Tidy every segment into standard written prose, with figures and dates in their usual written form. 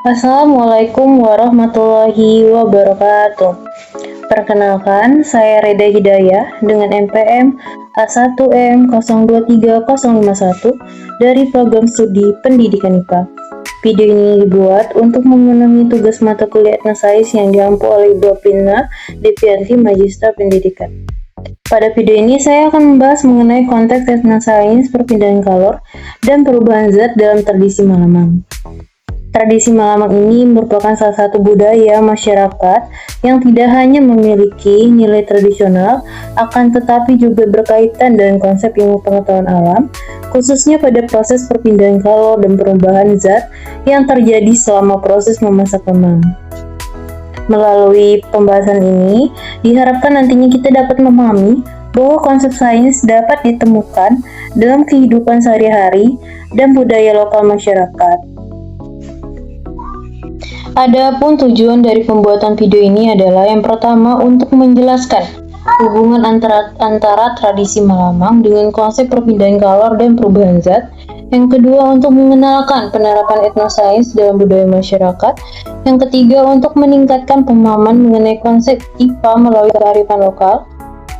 Assalamualaikum warahmatullahi wabarakatuh. Perkenalkan, saya Reda Hidayah dengan NPM A1M023051 dari Program Studi Pendidikan IPA. Video ini dibuat untuk memenuhi tugas mata kuliah Etnosais yang diampu oleh Ibu Aprina Devianti Magister Pendidikan. Pada video ini saya akan membahas mengenai konteks etnosains, perpindahan kalor, dan perubahan zat dalam tradisi Malamang. Tradisi Malamang ini merupakan salah satu budaya masyarakat yang tidak hanya memiliki nilai tradisional, akan tetapi juga berkaitan dengan konsep ilmu pengetahuan alam, khususnya pada proses perpindahan kalor dan perubahan zat yang terjadi selama proses memasak lemang. Melalui pembahasan ini, diharapkan nantinya kita dapat memahami bahwa konsep sains dapat ditemukan dalam kehidupan sehari-hari dan budaya lokal masyarakat. Adapun tujuan dari pembuatan video ini adalah yang pertama untuk menjelaskan hubungan antara tradisi Malamang dengan konsep perpindahan kalor dan perubahan zat. Yang kedua untuk mengenalkan penerapan etnosains dalam budaya masyarakat. Yang ketiga untuk meningkatkan pemahaman mengenai konsep IPA melalui kearifan lokal.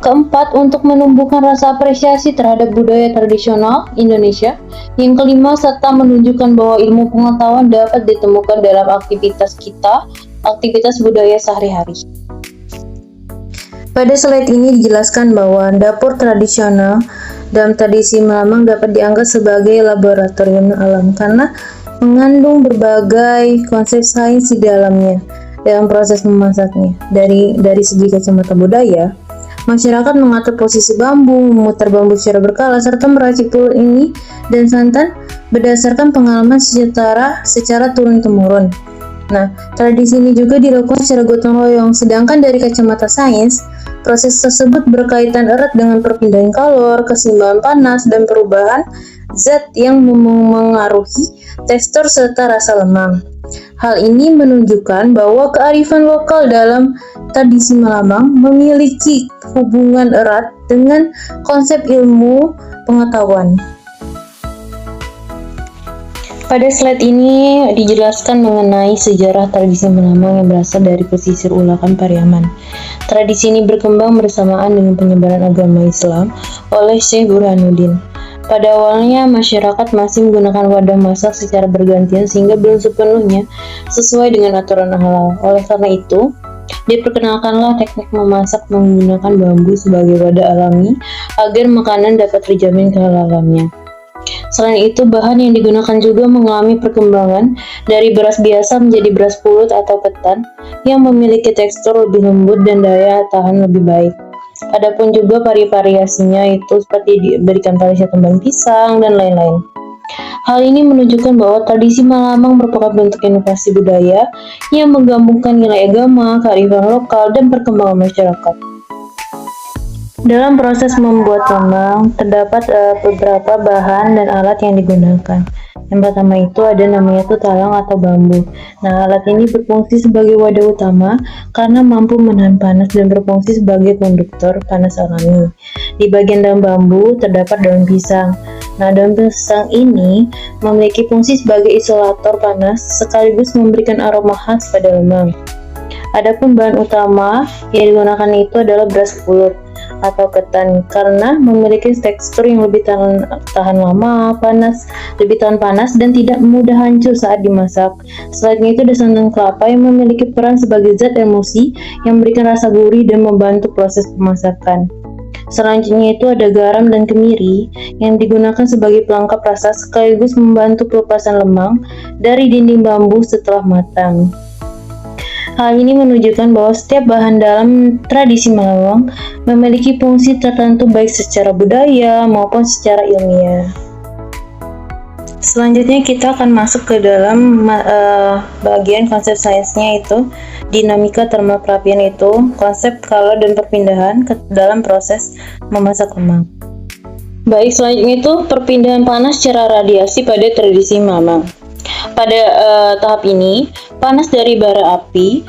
Keempat, untuk menumbuhkan rasa apresiasi terhadap budaya tradisional Indonesia. Yang kelima, serta menunjukkan bahwa ilmu pengetahuan dapat ditemukan dalam aktivitas budaya sehari-hari. Pada slide ini dijelaskan bahwa dapur tradisional dalam tradisi Malamang dapat dianggap sebagai laboratorium alam karena mengandung berbagai konsep sains di dalamnya dalam proses memasaknya. Dari segi kacamata budaya, masyarakat mengatur posisi bambu, memutar bambu secara berkala, serta meracik telur ini dan santan berdasarkan pengalaman secara turun-temurun. Nah, tradisi ini juga dilakukan secara gotong royong, sedangkan dari kacamata sains, proses tersebut berkaitan erat dengan perpindahan kalor, keseimbangan panas, dan perubahan zat yang memengaruhi tekstur serta rasa lemang. Hal ini menunjukkan bahwa kearifan lokal dalam tradisi Malamang memiliki hubungan erat dengan konsep ilmu pengetahuan. Pada slide ini dijelaskan mengenai sejarah tradisi Malamang yang berasal dari pesisir Ulakan Pariaman. Tradisi ini berkembang bersamaan dengan penyebaran agama Islam oleh Syekh Burhanuddin. Pada awalnya, masyarakat masih menggunakan wadah masak secara bergantian sehingga belum sepenuhnya sesuai dengan aturan halal. Oleh karena itu, diperkenalkanlah teknik memasak menggunakan bambu sebagai wadah alami agar makanan dapat terjamin kehalalannya. Selain itu, bahan yang digunakan juga mengalami perkembangan dari beras biasa menjadi beras pulut atau ketan yang memiliki tekstur lebih lembut dan daya tahan lebih baik. Adapun juga variasinya itu seperti diberikan pada kembang pisang dan lain-lain. Hal ini menunjukkan bahwa tradisi Malamang merupakan bentuk inovasi budaya yang menggabungkan nilai agama, kearifan lokal, dan perkembangan masyarakat. Dalam proses membuat lemang, terdapat beberapa bahan dan alat yang digunakan. Yang pertama itu ada namanya talang atau bambu. Nah, alat ini berfungsi sebagai wadah utama karena mampu menahan panas dan berfungsi sebagai konduktor panas alami. Di bagian dalam bambu terdapat daun pisang. Nah, daun pisang ini memiliki fungsi sebagai isolator panas sekaligus memberikan aroma khas pada lemang. Adapun bahan utama yang digunakan itu adalah beras pulut atau ketan karena memiliki tekstur yang lebih tahan lama, lebih tahan panas dan tidak mudah hancur saat dimasak. Selain itu ada santan kelapa yang memiliki peran sebagai zat emulsi yang memberikan rasa gurih dan membantu proses pemasakan. Selanjutnya itu ada garam dan kemiri yang digunakan sebagai pelengkap rasa sekaligus membantu pelepasan lemang dari dinding bambu setelah matang. Hal ini menunjukkan bahwa setiap bahan dalam tradisi Malamang memiliki fungsi tertentu baik secara budaya maupun secara ilmiah. Selanjutnya kita akan masuk ke dalam bagian konsep sainsnya itu dinamika termoperapian, itu konsep kalor dan perpindahan dalam proses memasak lemang. Baik, selanjutnya itu perpindahan panas secara radiasi pada tradisi Malamang. Pada tahap ini, panas dari bara api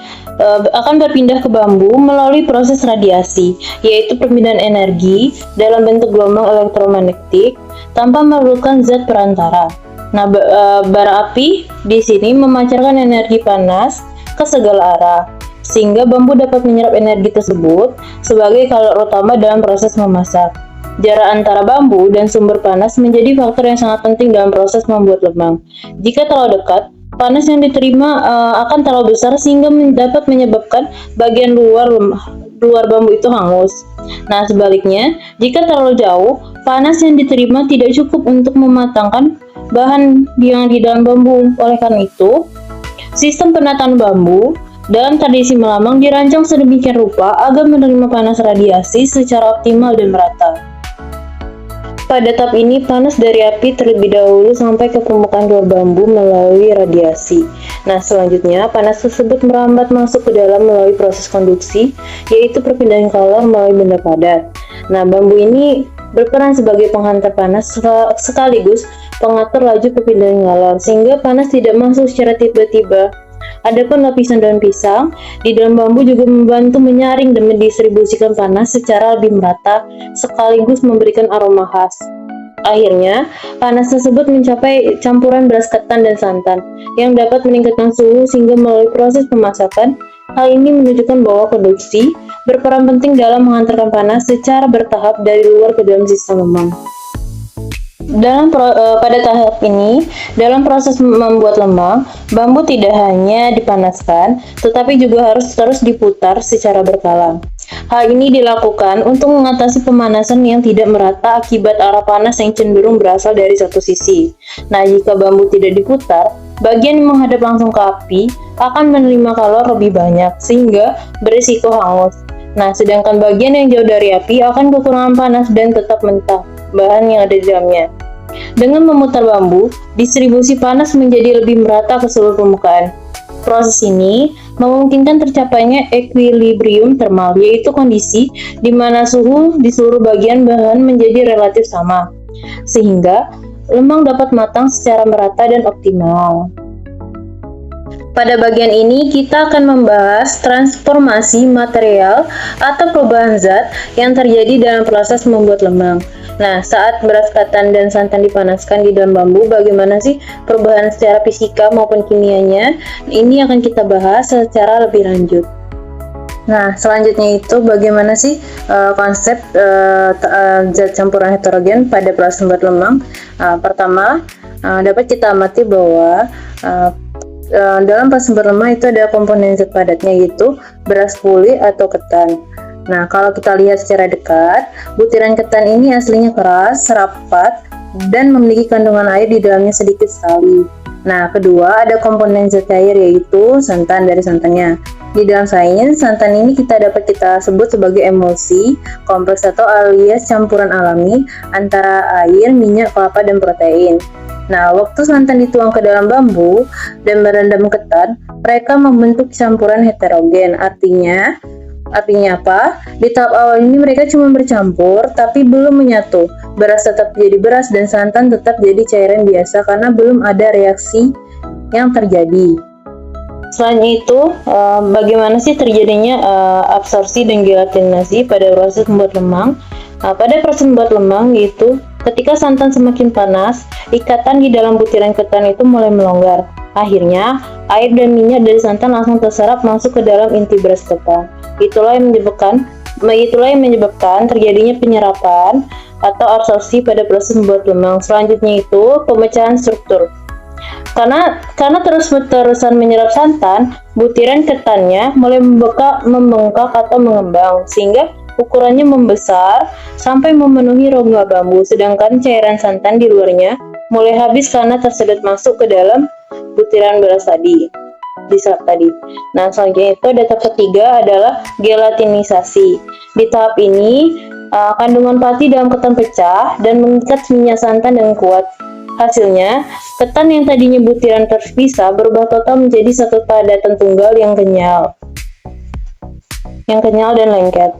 akan berpindah ke bambu melalui proses radiasi, yaitu perpindahan energi dalam bentuk gelombang elektromagnetik tanpa memerlukan zat perantara. Nah, bara api di sini memancarkan energi panas ke segala arah, sehingga bambu dapat menyerap energi tersebut sebagai kalor utama dalam proses memasak. Jarak antara bambu dan sumber panas menjadi faktor yang sangat penting dalam proses membuat lemang. Jika terlalu dekat, panas yang diterima akan terlalu besar sehingga dapat menyebabkan bagian luar bambu itu hangus. Nah, sebaliknya, jika terlalu jauh, panas yang diterima tidak cukup untuk mematangkan bahan yang di dalam bambu. Oleh karena itu, sistem penataan bambu dalam tradisi melamang dirancang sedemikian rupa agar menerima panas radiasi secara optimal dan merata. Pada tahap ini, panas dari api terlebih dahulu sampai ke permukaan luar bambu melalui radiasi. Nah, selanjutnya panas tersebut merambat masuk ke dalam melalui proses konduksi, yaitu perpindahan kalor melalui benda padat. Nah, bambu ini berperan sebagai penghantar panas sekaligus pengatur laju perpindahan kalor, sehingga panas tidak masuk secara tiba-tiba. Adapun lapisan daun pisang di dalam bambu juga membantu menyaring dan mendistribusikan panas secara lebih merata sekaligus memberikan aroma khas. Akhirnya, panas tersebut mencapai campuran beras ketan dan santan yang dapat meningkatkan suhu sehingga melalui proses pemasakan. Hal ini menunjukkan bahwa konduksi berperan penting dalam menghantarkan panas secara bertahap dari luar ke dalam sistem lemang. Pada tahap ini, dalam proses membuat lemang, bambu tidak hanya dipanaskan, tetapi juga harus terus diputar secara berkala. Hal ini dilakukan untuk mengatasi pemanasan yang tidak merata akibat arah panas yang cenderung berasal dari satu sisi. Nah, jika bambu tidak diputar, bagian yang menghadap langsung ke api akan menerima kalor lebih banyak, sehingga berisiko hangus. Nah, sedangkan bagian yang jauh dari api akan kekurangan panas dan tetap mentah bahan yang ada di dalamnya. Dengan memutar bambu, distribusi panas menjadi lebih merata ke seluruh permukaan. Proses ini memungkinkan tercapainya equilibrium thermal, yaitu kondisi di mana suhu di seluruh bagian bahan menjadi relatif sama, sehingga lemang dapat matang secara merata dan optimal. Pada bagian ini kita akan membahas transformasi material atau perubahan zat yang terjadi dalam proses membuat lemang. Nah, saat beras ketan dan santan dipanaskan di dalam bambu, bagaimana sih perubahan secara fisika maupun kimianya? Ini akan kita bahas secara lebih lanjut. Nah, selanjutnya itu bagaimana sih konsep zat campuran heterogen pada proses membuat lemang? Pertama, dapat kita amati bahwa dalam proses membuat lemang itu ada komponen zat padatnya, yaitu beras pulih atau ketan. Nah, kalau kita lihat secara dekat, butiran ketan ini aslinya keras, rapat, dan memiliki kandungan air di dalamnya sedikit sekali. Nah, kedua ada komponen zat cair, yaitu santan dari santannya. Di dalam sains, santan ini kita sebut sebagai emulsi kompleks atau alias campuran alami antara air, minyak kelapa, dan protein. Nah, waktu santan dituang ke dalam bambu dan merendam ketan, mereka membentuk campuran heterogen. Artinya apa? Di tahap awal ini mereka cuma bercampur, tapi belum menyatu. Beras tetap jadi beras dan santan tetap jadi cairan biasa karena belum ada reaksi yang terjadi. Selain itu, bagaimana sih terjadinya absorpsi dan gelatinasi pada proses membuat lemang? Pada proses membuat lemang yaitu ketika santan semakin panas, ikatan di dalam butiran ketan itu mulai melonggar. Akhirnya, air dan minyak dari santan langsung terserap masuk ke dalam inti beras ketan. Itulah yang menyebabkan terjadinya penyerapan atau absorpsi pada proses membuat lemang. Selanjutnya itu pemecahan struktur. Karena terus-terusan menyerap santan, butiran ketannya mulai membengkak atau mengembang, sehingga ukurannya membesar sampai memenuhi rongga bambu, sedangkan cairan santan di luarnya mulai habis karena tersedot masuk ke dalam butiran beras diserap tadi. Nah, selanjutnya itu tahap ketiga adalah gelatinisasi. Di tahap ini, kandungan pati dalam ketan pecah dan mengikat minyak santan dengan kuat. Hasilnya, ketan yang tadinya butiran terpisah berubah total menjadi satu padatan tunggal yang kenyal dan lengket.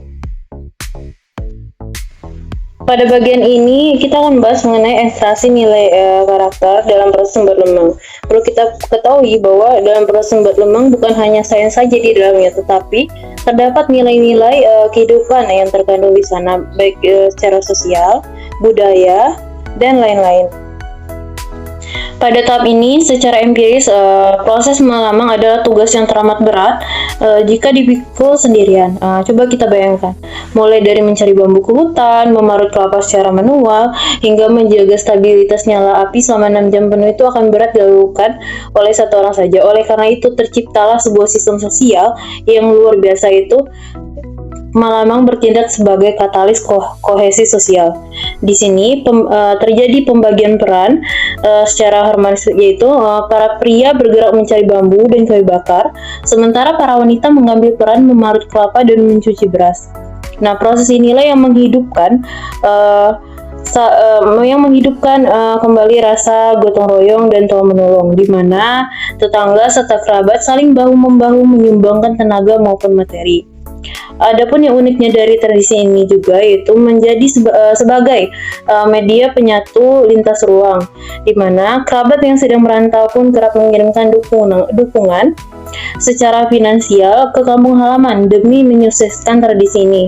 Pada bagian ini kita akan bahas mengenai ekstraksi nilai karakter dalam proses membuat lemang. Perlu kita ketahui bahwa dalam proses membuat lemang bukan hanya sains saja di dalamnya, tetapi terdapat nilai-nilai kehidupan yang terkandung di sana, baik secara sosial, budaya, dan lain-lain. Pada tahap ini, secara empiris, proses melamang adalah tugas yang teramat berat jika dipikul sendirian. Coba kita bayangkan, mulai dari mencari bambu ke hutan, memarut kelapa secara manual, hingga menjaga stabilitas nyala api selama 6 jam penuh itu akan berat dilakukan oleh satu orang saja. Oleh karena itu, terciptalah sebuah sistem sosial yang luar biasa, itu melamang bertindak sebagai katalis kohesi sosial. Di sini terjadi pembagian peran secara harmonis, yaitu para pria bergerak mencari bambu dan kayu bakar, sementara para wanita mengambil peran memarut kelapa dan mencuci beras. Nah, proses inilah yang menghidupkan kembali rasa gotong royong dan tolong menolong, di mana tetangga serta kerabat saling bahu membahu menyumbangkan tenaga maupun materi. Adapun yang uniknya dari tradisi ini juga yaitu menjadi sebagai media penyatu lintas ruang, di mana kerabat yang sedang merantau pun kerap mengirimkan dukungan secara finansial ke kampung halaman demi menyukseskan tradisi ini.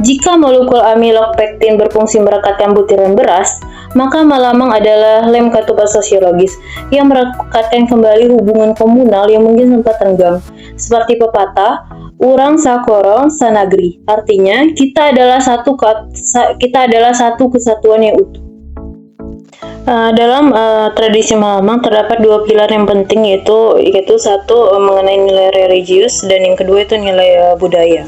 Jika molekul amilok pektin berfungsi merekatkan butiran beras, maka melamang adalah lem ketupat sosiologis yang merekatkan kembali hubungan komunal yang mungkin sempat renggang. Seperti pepatah, urang sakorong sanagri, artinya kita adalah satu kesatuan yang utuh. Dalam tradisi melamang terdapat dua pilar yang penting, yaitu satu mengenai nilai religius dan yang kedua itu nilai budaya.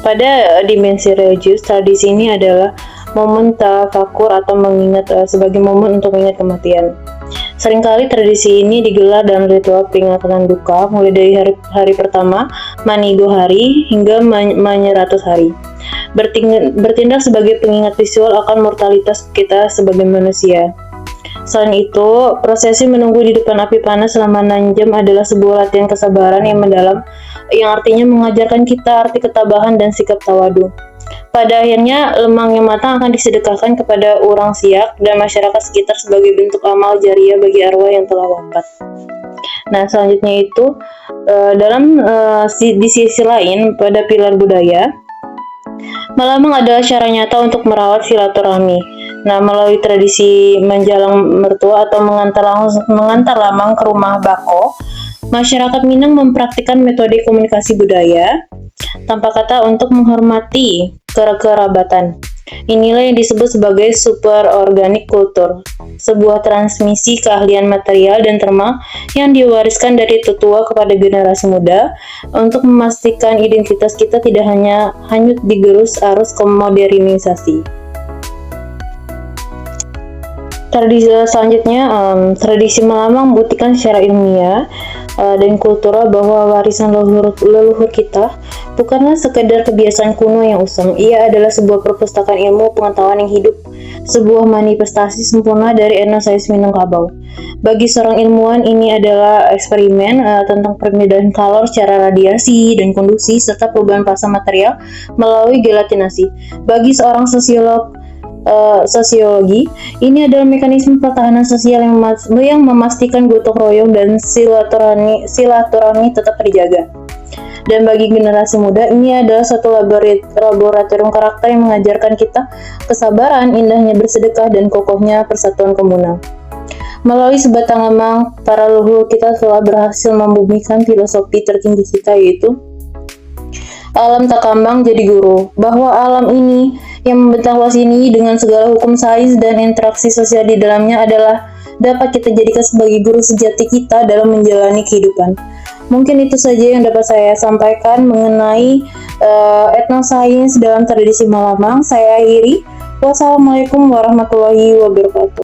Pada dimensi religius, tradisi ini adalah momen tafakur atau mengingat sebagai momen untuk mengingat kematian. Seringkali tradisi ini digelar dalam ritual peringatan duka, mulai dari hari pertama, Manigo hari, hingga Manyeratus hari. Bertindak sebagai pengingat visual akan mortalitas kita sebagai manusia. Selain itu, prosesi menunggu di depan api panas selama 6 jam adalah sebuah latihan kesabaran yang mendalam, yang artinya mengajarkan kita arti ketabahan dan sikap tawadu. Pada akhirnya, lemang yang matang akan disedekahkan kepada orang siak dan masyarakat sekitar sebagai bentuk amal jariah bagi arwah yang telah wafat. Nah, selanjutnya itu di sisi lain, pada pilar budaya, melamang adalah cara nyata untuk merawat silaturahmi. Nah, melalui tradisi menjalang mertua atau mengantar lamang ke rumah bako, masyarakat Minang mempraktikkan metode komunikasi budaya tanpa kata untuk menghormati kekerabatan. Inilah yang disebut sebagai super organik kultur, sebuah transmisi keahlian material dan termal yang diwariskan dari tetua kepada generasi muda untuk memastikan identitas kita tidak hanya hanyut digerus arus modernisasi. Selanjutnya, tradisi melamang membuktikan secara ilmiah dan kultural bahwa warisan leluhur kita bukanlah sekedar kebiasaan kuno yang usang. Ia adalah sebuah perpustakaan ilmu pengetahuan yang hidup, sebuah manifestasi sempurna dari etnosains Minangkabau. Bagi seorang ilmuwan, ini adalah eksperimen tentang perbedaan kalor secara radiasi dan konduksi serta perubahan fasa material melalui gelatinasi. Bagi seorang sosiologi, ini adalah mekanisme pertahanan sosial yang memastikan gotong royong dan silaturahmi tetap terjaga. Dan bagi generasi muda, ini adalah suatu laboratorium karakter yang mengajarkan kita kesabaran, indahnya bersedekah, dan kokohnya persatuan komunal. Melalui sebatang lemang, para leluhur kita telah berhasil membumikan filosofi tertinggi kita, yaitu alam tak kambang jadi guru, bahwa alam ini yang membentang luas ini dengan segala hukum sains dan interaksi sosial di dalamnya adalah dapat kita jadikan sebagai guru sejati kita dalam menjalani kehidupan. Mungkin itu saja yang dapat saya sampaikan mengenai etnosains dalam tradisi melamang. Saya akhiri. Wassalamualaikum warahmatullahi wabarakatuh.